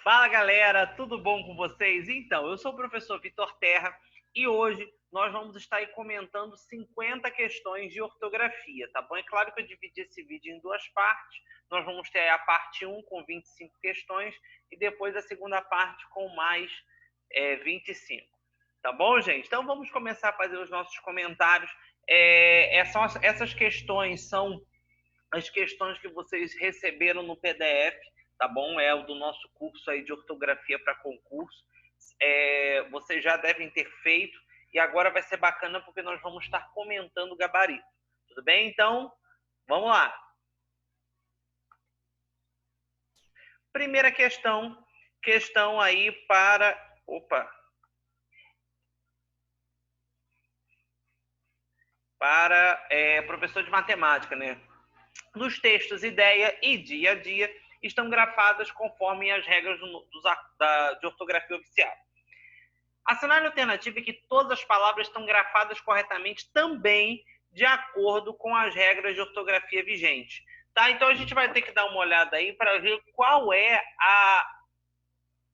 Fala galera, tudo bom com vocês? Então, eu sou o professor Vitor Terra e hoje nós vamos estar aí comentando 50 questões de ortografia, tá bom? É claro que eu dividi esse vídeo em duas partes. Nós vamos ter a parte 1 com 25 questões e depois a segunda parte com mais 25. Tá bom, gente? Então vamos começar a fazer os nossos comentários. Essas questões são as questões que vocês receberam no PDF, tá bom? É o do nosso curso aí de ortografia para concurso. Vocês já devem ter feito e agora vai ser bacana porque nós vamos estar comentando o gabarito. Tudo bem? Então, vamos lá. Primeira questão aí para... Para professor de matemática, né? Nos textos ideia e dia a dia estão grafadas conforme as regras de ortografia oficial. A cenário alternativa é que todas as palavras estão grafadas corretamente também de acordo com as regras de ortografia vigentes. Tá? Então a gente vai ter que dar uma olhada aí para ver qual é a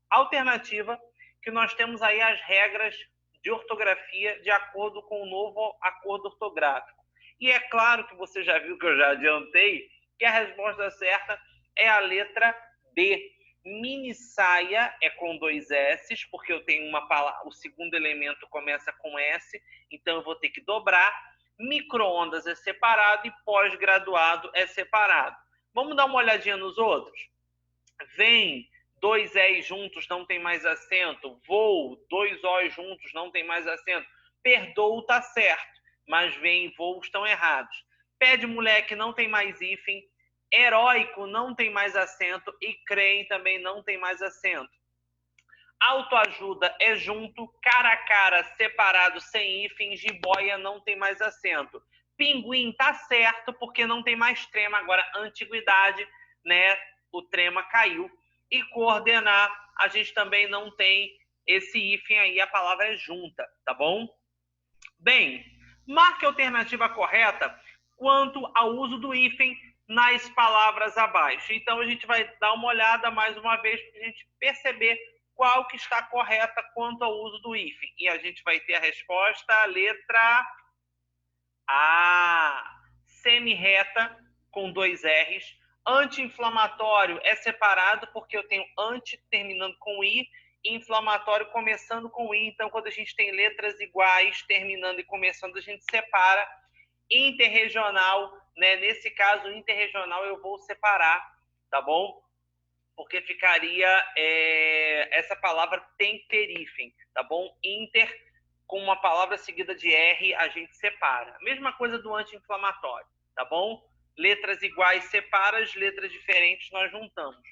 alternativa que nós temos aí as regras de ortografia de acordo com o novo acordo ortográfico. E é claro que você já viu que eu já adiantei que a resposta certa é a letra B. Mini saia é com 2 S, porque eu tenho uma palavra, o segundo elemento começa com S, então eu vou ter que dobrar. Micro-ondas é separado e pós-graduado é separado. Vamos dar uma olhadinha nos outros? Vem, 2 E's juntos não tem mais acento. Voo, 2 O's juntos não tem mais acento. Perdoo está certo, mas vem e voo estão errados. Pé de moleque não tem mais hífen. Heróico não tem mais acento e creem também não tem mais acento. Autoajuda é junto, cara a cara separado sem hífen, jiboia não tem mais acento. Pinguim tá certo porque não tem mais trema, agora antiguidade, né? O trema caiu. E coordenar, a gente também não tem esse hífen aí, a palavra é junta, tá bom? Bem, marque a alternativa correta quanto ao uso do hífen nas palavras abaixo. Então, a gente vai dar uma olhada mais uma vez para a gente perceber qual que está correta quanto ao uso do hífen. E a gente vai ter a resposta, a letra A. Semi-reta, com 2 R's. Anti-inflamatório é separado porque eu tenho anti terminando com I e inflamatório começando com I. Então, quando a gente tem letras iguais, terminando e começando, a gente separa. Interregional, né? Nesse caso, interregional eu vou separar, tá bom? Porque ficaria... essa palavra tem que ter hífen, tá bom? Inter, com uma palavra seguida de R, a gente separa. Mesma coisa do anti-inflamatório, tá bom? Letras iguais separa, as letras diferentes nós juntamos.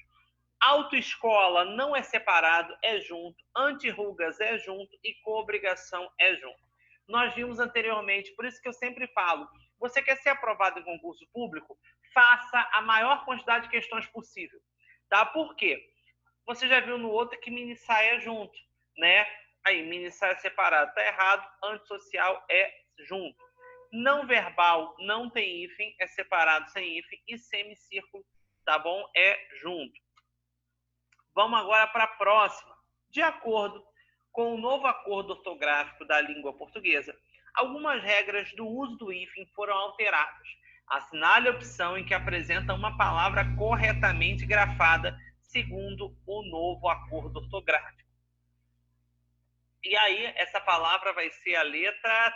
Autoescola não é separado, é junto. Anti-rugas é junto e coobrigação é junto. Nós vimos anteriormente, por isso que eu sempre falo, você quer ser aprovado em concurso público, faça a maior quantidade de questões possível. Tá? Por quê? Você já viu no outro que mini saia é junto, né? Aí, mini saia separado, tá errado. Antissocial é junto. Não verbal não tem hífen, é separado sem hífen. E semicírculo, tá bom? É junto. Vamos agora para a próxima. De acordo com o novo acordo ortográfico da língua portuguesa, algumas regras do uso do hífen foram alteradas. Assinale a opção em que apresenta uma palavra corretamente grafada segundo o novo acordo ortográfico. E aí, essa palavra vai ser a letra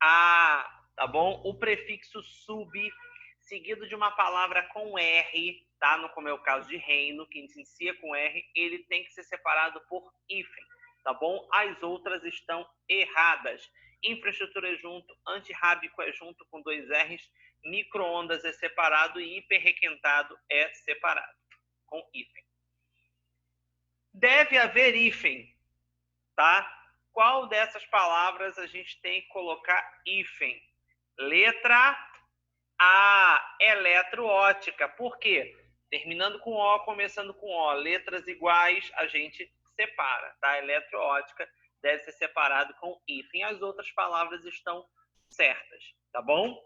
A, tá bom? O prefixo sub, seguido de uma palavra com R, tá? Como é o caso de reino, que inicia com R, ele tem que ser separado por hífen, tá bom? As outras estão erradas. Infraestrutura é junto, antirrábico é junto com 2 R's, micro-ondas é separado e hiperrequentado é separado, com hífen. Deve haver hífen, tá? Qual dessas palavras a gente tem que colocar hífen? Letra A, eletroótica. Por quê? Terminando com O, começando com O, letras iguais, a gente separa, tá? Eletroótica deve ser separado com hífen. As outras palavras estão certas, tá bom?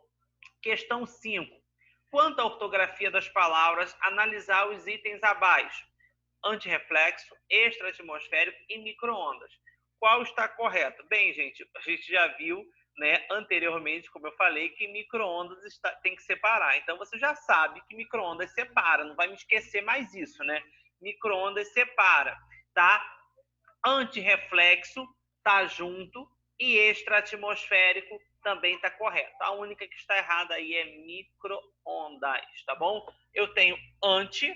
Questão 5. Quanto à ortografia das palavras, analisar os itens abaixo: antirreflexo, extra-atmosférico e micro-ondas. Qual está correto? Bem, gente, a gente já viu, né, anteriormente, como eu falei, que micro-ondas tem que separar. Então, você já sabe que micro-ondas separa, não vai me esquecer mais isso, né? Micro-ondas separa, tá? Antirreflexo tá junto e extra-atmosférico também está correto. A única que está errada aí é micro-ondas, tá bom? Eu tenho anti,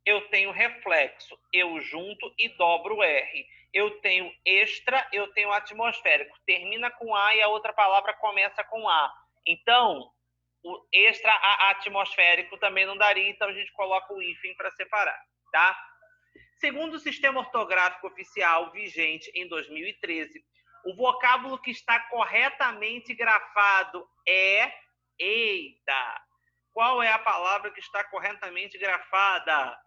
eu tenho reflexo, eu junto e dobro o R. Eu tenho extra, eu tenho atmosférico. Termina com A e a outra palavra começa com A. Então, o extra atmosférico também não daria, então a gente coloca o hífen para separar, tá? Segundo o sistema ortográfico oficial vigente em 2013, o vocábulo que está corretamente grafado é... Eita! Qual é a palavra que está corretamente grafada?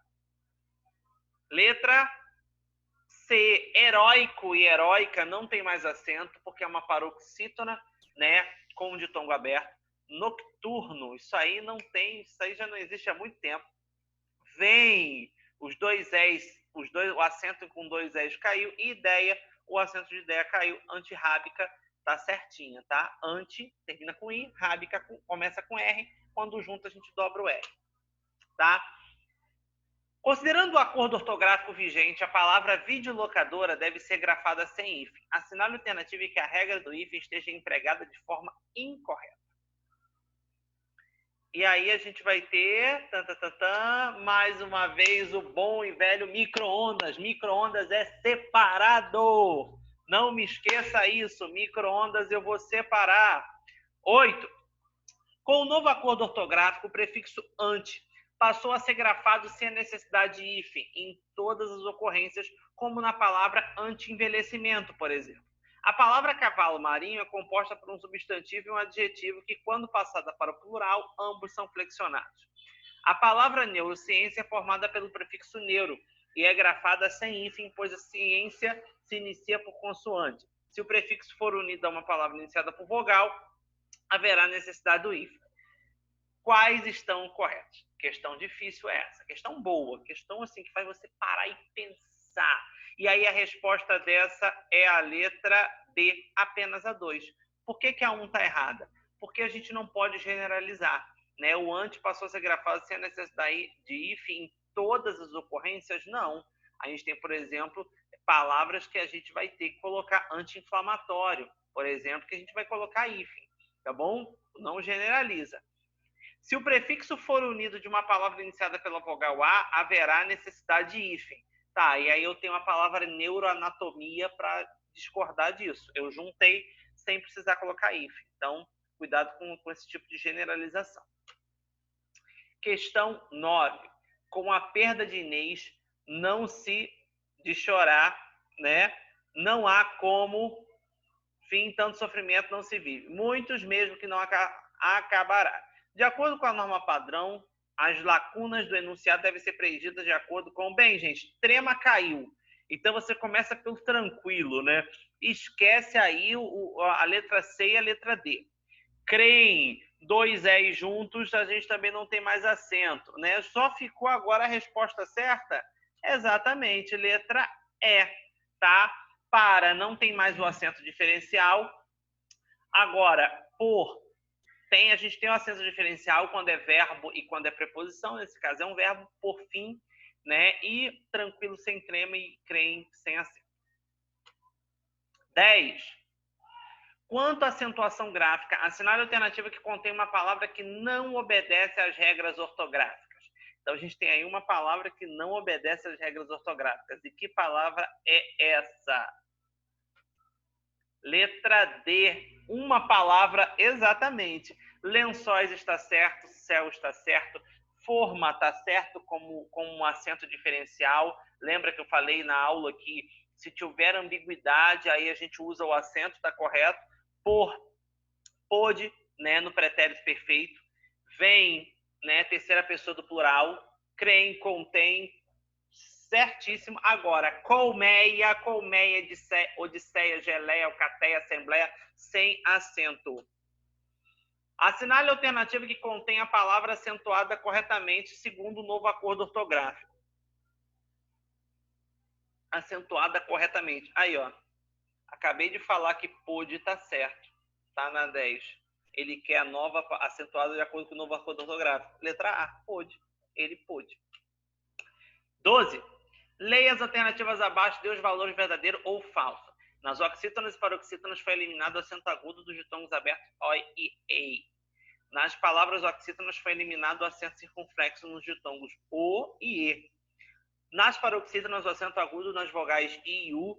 Letra C. Heróico e heróica não tem mais acento, porque é uma paroxítona, né, com um ditongo aberto. Nocturno, isso aí não tem, isso aí já não existe há muito tempo. Vem, os dois S, o acento com dois S caiu, e ideia, o acento de ideia caiu. Antirrábica tá certinha, tá? Anti termina com I, rábica começa com R, quando junto a gente dobra o R, tá? Considerando o acordo ortográfico vigente, a palavra videolocadora deve ser grafada sem hífen. Assinale a alternativa em que a regra do hífen esteja empregada de forma incorreta. E aí a gente vai ter, mais uma vez, o bom e velho micro-ondas. Micro-ondas é separado. Não me esqueça isso. Micro-ondas eu vou separar. 8. Com o novo acordo ortográfico, o prefixo ante passou a ser grafado sem a necessidade de hífen em todas as ocorrências, como na palavra anti-envelhecimento, por exemplo. A palavra cavalo marinho é composta por um substantivo e um adjetivo que, quando passada para o plural, ambos são flexionados. A palavra neurociência é formada pelo prefixo neuro e é grafada sem hífen, pois a ciência se inicia por consoante. Se o prefixo for unido a uma palavra iniciada por vogal, haverá necessidade do hífen. Quais estão corretos? Questão difícil é essa. Questão boa. Questão assim que faz você parar e pensar. E aí a resposta dessa é a letra B, apenas a 2. Por que a 1 está errada? Porque a gente não pode generalizar, né? O ante passou a ser grafado sem a necessidade de hífen em todas as ocorrências? Não. A gente tem, por exemplo, palavras que a gente vai ter que colocar anti-inflamatório, por exemplo, que a gente vai colocar hífen, tá bom? Não generaliza. Se o prefixo for unido de uma palavra iniciada pela vogal A, haverá necessidade de hífen. Tá, e aí eu tenho a palavra neuroanatomia para discordar disso. Eu juntei sem precisar colocar hífen. Então, cuidado com esse tipo de generalização. Questão 9. Com a perda de Inês, não se de chorar, né? Não há como fim, tanto sofrimento não se vive. Muitos mesmo que não acabará. De acordo com a norma padrão, as lacunas do enunciado devem ser preenchidas de acordo com... Bem, gente, trema caiu. Então, você começa pelo tranquilo, né? Esquece aí a letra C e a letra D. Creem, dois E juntos, a gente também não tem mais acento, né? Só ficou agora a resposta certa? Exatamente, letra E, tá? Para, não tem mais o acento diferencial. Agora, por... a gente tem o acento diferencial quando é verbo e quando é preposição. Nesse caso é um verbo, por fim, né? E tranquilo sem trema e creem sem acento. 10. Quanto à acentuação gráfica, assinale a alternativa que contém uma palavra que não obedece às regras ortográficas. Então, a gente tem aí uma palavra que não obedece às regras ortográficas. E que palavra é essa? Letra D. Uma palavra exatamente. Lençóis está certo, céu está certo, forma está certo como um acento diferencial. Lembra que eu falei na aula que se tiver ambiguidade, aí a gente usa o acento, está correto. Por, pôde, né, no pretérito perfeito. Vem, né, terceira pessoa do plural. Creem, contém, certíssimo. Agora, colmeia, odisseia, geleia, alcateia, assembleia, sem acento. Assinale a alternativa que contém a palavra acentuada corretamente segundo o novo acordo ortográfico. Acentuada corretamente. Aí, ó. Acabei de falar que pôde tá certo. Tá na 10. Ele quer a nova acentuada de acordo com o novo acordo ortográfico. Letra A, pôde. Ele pôde. 12. Leia as alternativas abaixo, dê os valores verdadeiro ou falso. Nas oxítonas e paroxítonas foi eliminado o acento agudo dos ditongos abertos OI e EI. Nas palavras oxítonas foi eliminado o acento circunflexo nos ditongos O e E. Nas paroxítonas, o acento agudo nas vogais I e U,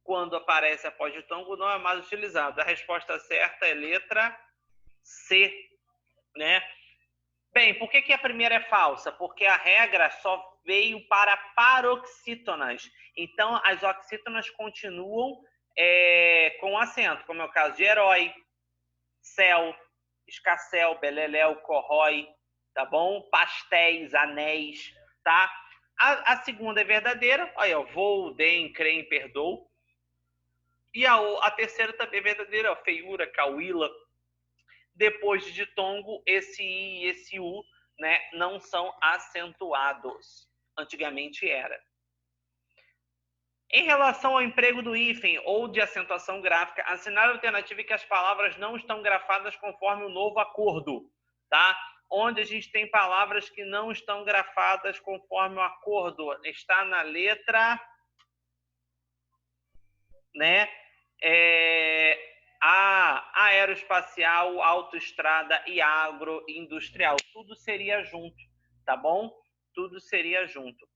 quando aparece após ditongo, não é mais utilizado. A resposta certa é letra C, né? Bem, por que a primeira é falsa? Porque a regra só veio para paroxítonas. Então, as oxítonas continuam com acento, como é o caso de herói, céu, escassel, beleléu, corrói, tá bom? Pastéis, anéis, tá? A segunda é verdadeira, olha, vou, deem, creem, perdoo. E a terceira também é verdadeira, ó, feiura, cauíla. Depois de ditongo, esse I e esse U, né, não são acentuados. Antigamente era. Em relação ao emprego do hífen ou de acentuação gráfica, assinale a alternativa em que as palavras não estão grafadas conforme o novo acordo, tá? Onde a gente tem palavras que não estão grafadas conforme o acordo. Está na letra, né? Aeroespacial, autoestrada e agroindustrial. Tudo seria junto, tá bom? Tudo seria junto.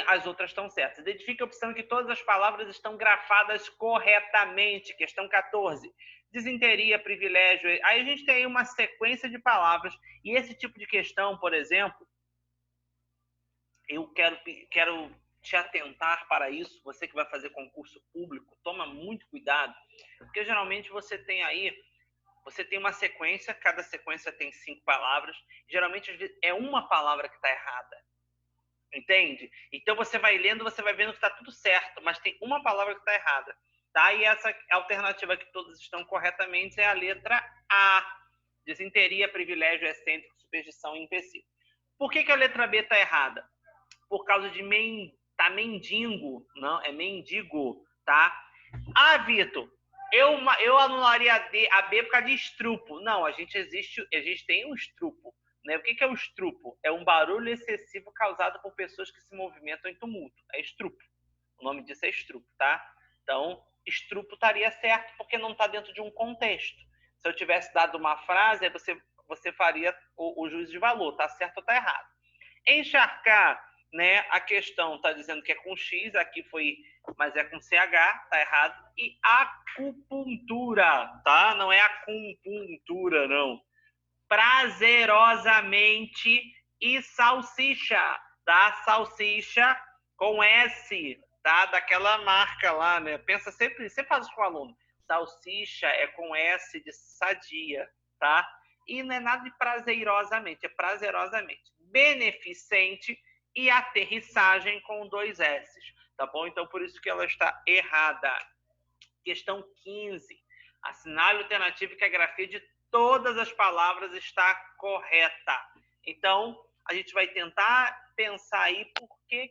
As outras estão certas. Identifique a opção em que todas as palavras estão grafadas corretamente. Questão 14. Desinteria, privilégio. Aí a gente tem uma sequência de palavras. E esse tipo de questão, por exemplo, eu quero te atentar para isso. Você que vai fazer concurso público, toma muito cuidado. Porque geralmente você tem uma sequência, cada sequência tem 5 palavras. Geralmente é uma palavra que está errada. Entende? Então você vai lendo, você vai vendo que está tudo certo, mas tem uma palavra que está errada. Tá? E essa alternativa que todas estão corretamente é a letra A. Desinteria, privilégio, excêntrico, superstição e empecilho. Por que a letra B está errada? Por causa de mendigo, não, é mendigo, tá? Ah, Vitor, eu anularia a B por causa de estrupo. Não, a gente tem um estrupo. Né? O que é o estrupo? É um barulho excessivo causado por pessoas que se movimentam em tumulto. É estrupo. O nome disso é estrupo, tá? Então, estrupo estaria certo porque não está dentro de um contexto. Se eu tivesse dado uma frase, aí você faria o juízo de valor, tá certo ou tá errado. Encharcar, né? A questão está dizendo que é com X, aqui foi, mas é com CH, tá errado. E acupuntura, tá? Não é acupuntura, não. Prazerosamente e salsicha, tá? Salsicha com S, tá? Daquela marca lá, né? Pensa sempre faz isso com o aluno. Salsicha é com S de sadia, tá? E não é nada de prazerosamente, é prazerosamente. Beneficente e aterrissagem com 2 S, tá bom? Então, por isso que ela está errada. Questão 15. Assinale a alternativa que a grafia de todas as palavras está correta. Então, a gente vai tentar pensar aí por que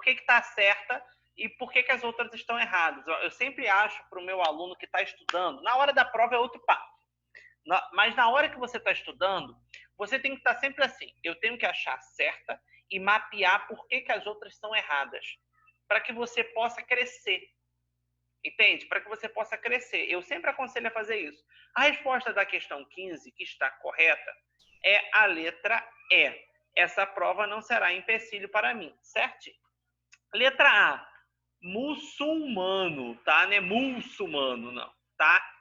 está certa e por que as outras estão erradas. Eu sempre acho para o meu aluno que está estudando, na hora da prova é outro papo, mas na hora que você está estudando, você tem que estar sempre assim, eu tenho que achar certa e mapear por que as outras estão erradas, para que você possa crescer. Entende? Para que você possa crescer. Eu sempre aconselho a fazer isso. A resposta da questão 15, que está correta, é a letra E. Essa prova não será empecilho para mim, certo? Letra A. Muçulmano, tá? Não é muçulmano, não, tá?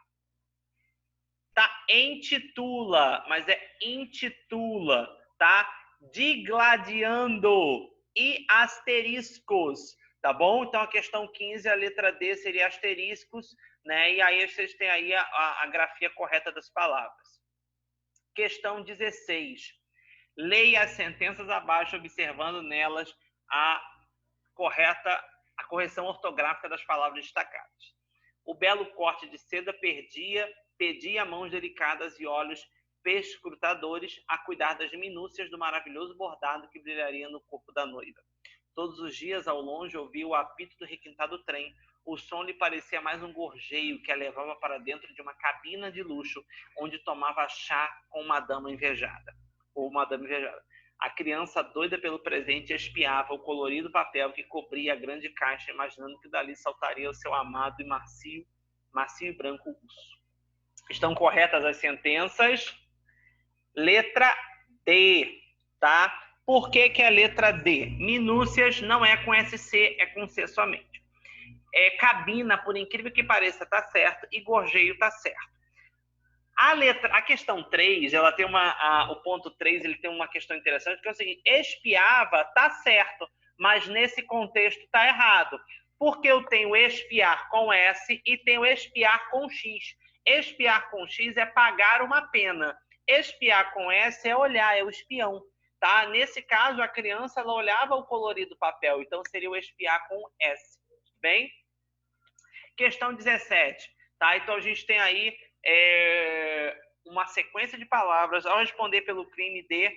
Tá, intitula, mas é intitula, tá? Digladiando e asteriscos, tá bom? Então, a questão 15, a letra D seria asteriscos, né? E aí vocês têm aí a grafia correta das palavras. Questão 16. Leia as sentenças abaixo, observando nelas a correção ortográfica das palavras destacadas. O belo corte de seda perdia pedia mãos delicadas e olhos perscrutadores a cuidar das minúcias do maravilhoso bordado que brilharia no corpo da noiva. Todos os dias, ao longe, ouvia o apito do requintado trem. O som lhe parecia mais um gorjeio que a levava para dentro de uma cabina de luxo, onde tomava chá com uma dama invejada. A criança, doida pelo presente, espiava o colorido papel que cobria a grande caixa, imaginando que dali saltaria o seu amado e macio e branco urso. Estão corretas as sentenças? Letra D, tá? Por que que é a letra D? Minúcias não é com SC, é com C somente. Cabina, por incrível que pareça, tá certo, e gorjeio tá certo. A questão 3, ela tem o ponto 3, ele tem uma questão interessante, que é o seguinte: espiava tá certo, mas nesse contexto tá errado. Porque eu tenho espiar com S e tenho espiar com X. Espiar com X é pagar uma pena. Espiar com S é olhar, é o espião. Tá? Nesse caso, a criança ela olhava o colorido papel, então seria o espiar com S. Bem? Questão 17. Tá? Então a gente tem aí uma sequência de palavras. Ao responder pelo crime de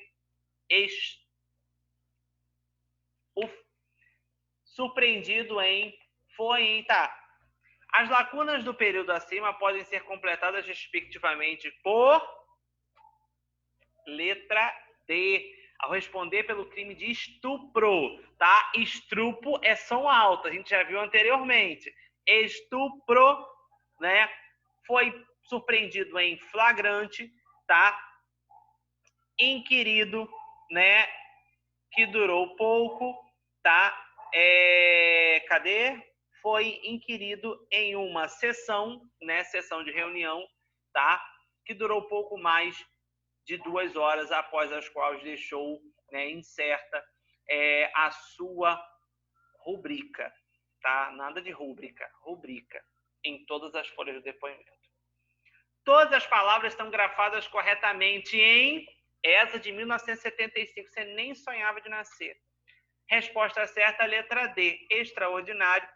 surpreendido em, foi em, tá. As lacunas do período acima podem ser completadas respectivamente por letra D. Ao responder pelo crime de estupro, tá? Estrupo é som alto, a gente já viu anteriormente. Estupro, né? Foi surpreendido em flagrante, tá? Inquirido, né? Que durou pouco, tá? Cadê? Foi inquirido em uma sessão, né? Sessão de reunião, tá? Que durou pouco mais de 2 horas, após as quais deixou, né, incerta a sua rubrica, tá? Nada de rubrica em todas as folhas do depoimento. Todas as palavras estão grafadas corretamente em essa de 1975. Você nem sonhava de nascer. Resposta certa, letra D. Extraordinário,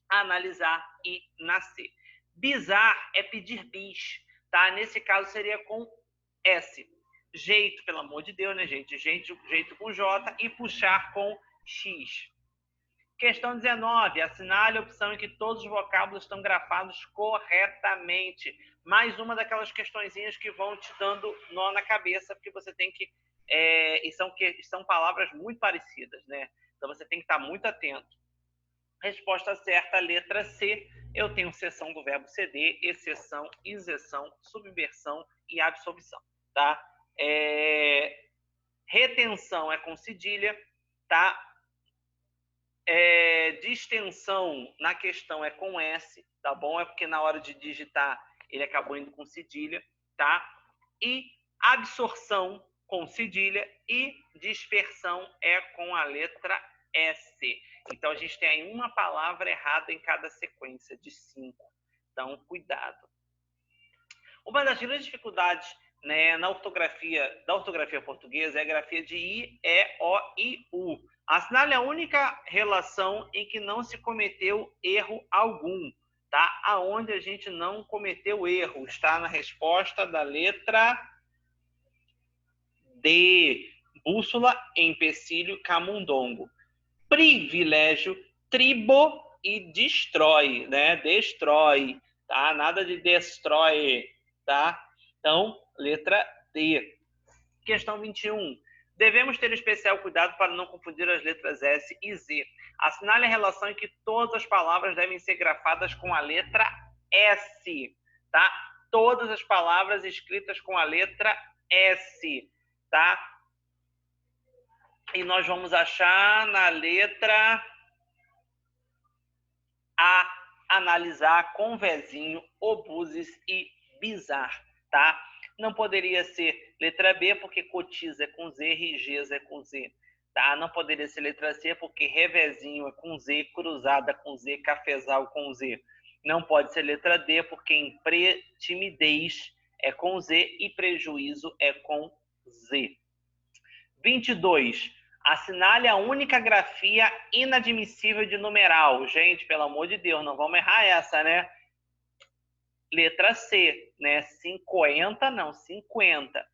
analisar e nascer. Bizar é pedir bis, tá? Nesse caso seria com S. Jeito, pelo amor de Deus, né, gente? Jeito com J e puxar com X. Questão 19. Assinale a opção em que todos os vocábulos estão grafados corretamente. Mais uma daquelas questõezinhas que vão te dando nó na cabeça, porque você tem que... são palavras muito parecidas, né? Então você tem que estar muito atento. Resposta certa, letra C. Eu tenho seção do verbo ceder, exceção, isenção, subversão e absolvição, tá? Retenção é com cedilha, tá? Distensão na questão é com S, tá bom? É porque na hora de digitar ele acabou indo com cedilha, tá? E absorção com cedilha e dispersão é com a letra S. Então a gente tem aí uma palavra errada em cada sequência de 5. Então, cuidado. Uma das grandes dificuldades, né, da ortografia portuguesa é a grafia de I, E, O e U. Assinale a única relação em que não se cometeu erro algum, tá? Aonde a gente não cometeu erro, está na resposta da letra D. Bússola, empecilho, camundongo. Privilégio, tribo e destrói, né? Destrói, tá? Nada de destrói, tá? Então, letra D. Questão 21. Devemos ter especial cuidado para não confundir as letras S e Z. Assinale a relação em que todas as palavras devem ser grafadas com a letra S, tá? Todas as palavras escritas com a letra S, tá? E nós vamos achar na letra A, analisar com vezinho, obuses e bizar, tá? Não poderia ser letra B, porque cotiza é com Z, rigeza é com Z, tá? Não poderia ser letra C, porque revezinho é com Z, cruzada com Z, cafezal com Z. Não pode ser letra D, porque timidez é com Z e prejuízo é com Z. 22. Assinale a única grafia inadmissível de numeral. Gente, pelo amor de Deus, não vamos errar essa, né? Letra C. né? 50, não, 50.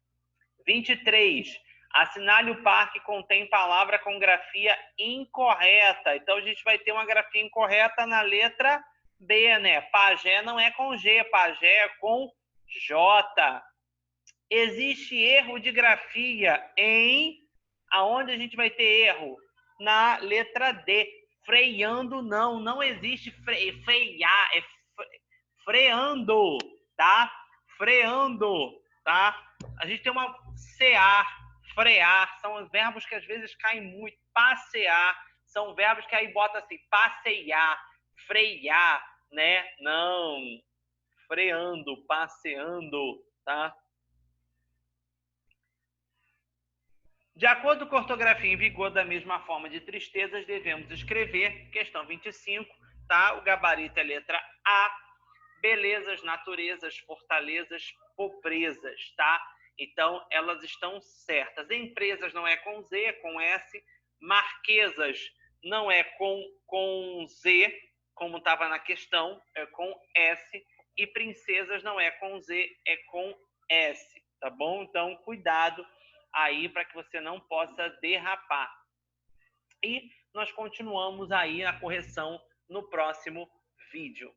23. Assinale o par que contém palavra com grafia incorreta. Então, a gente vai ter uma grafia incorreta na letra B, né? Pajé não é com G, pajé é com J. Existe erro de grafia em... Aonde a gente vai ter erro? Na letra D. Freando, não existe frear, é freando, tá? Freando, tá? A gente tem uma cear, frear, são os verbos que às vezes caem muito. Passear, são verbos que aí bota assim, passear, frear, né? Não, freando, passeando, tá? De acordo com a ortografia em vigor, da mesma forma de tristezas, devemos escrever, questão 25, tá? O gabarito é letra A, belezas, naturezas, fortalezas, pobrezas, tá? Então, elas estão certas. Empresas não é com Z, é com S. Marquesas não é com Z, como estava na questão, é com S. E princesas não é com Z, é com S, tá bom? Então, cuidado aí para que você não possa derrapar. E nós continuamos aí a correção no próximo vídeo.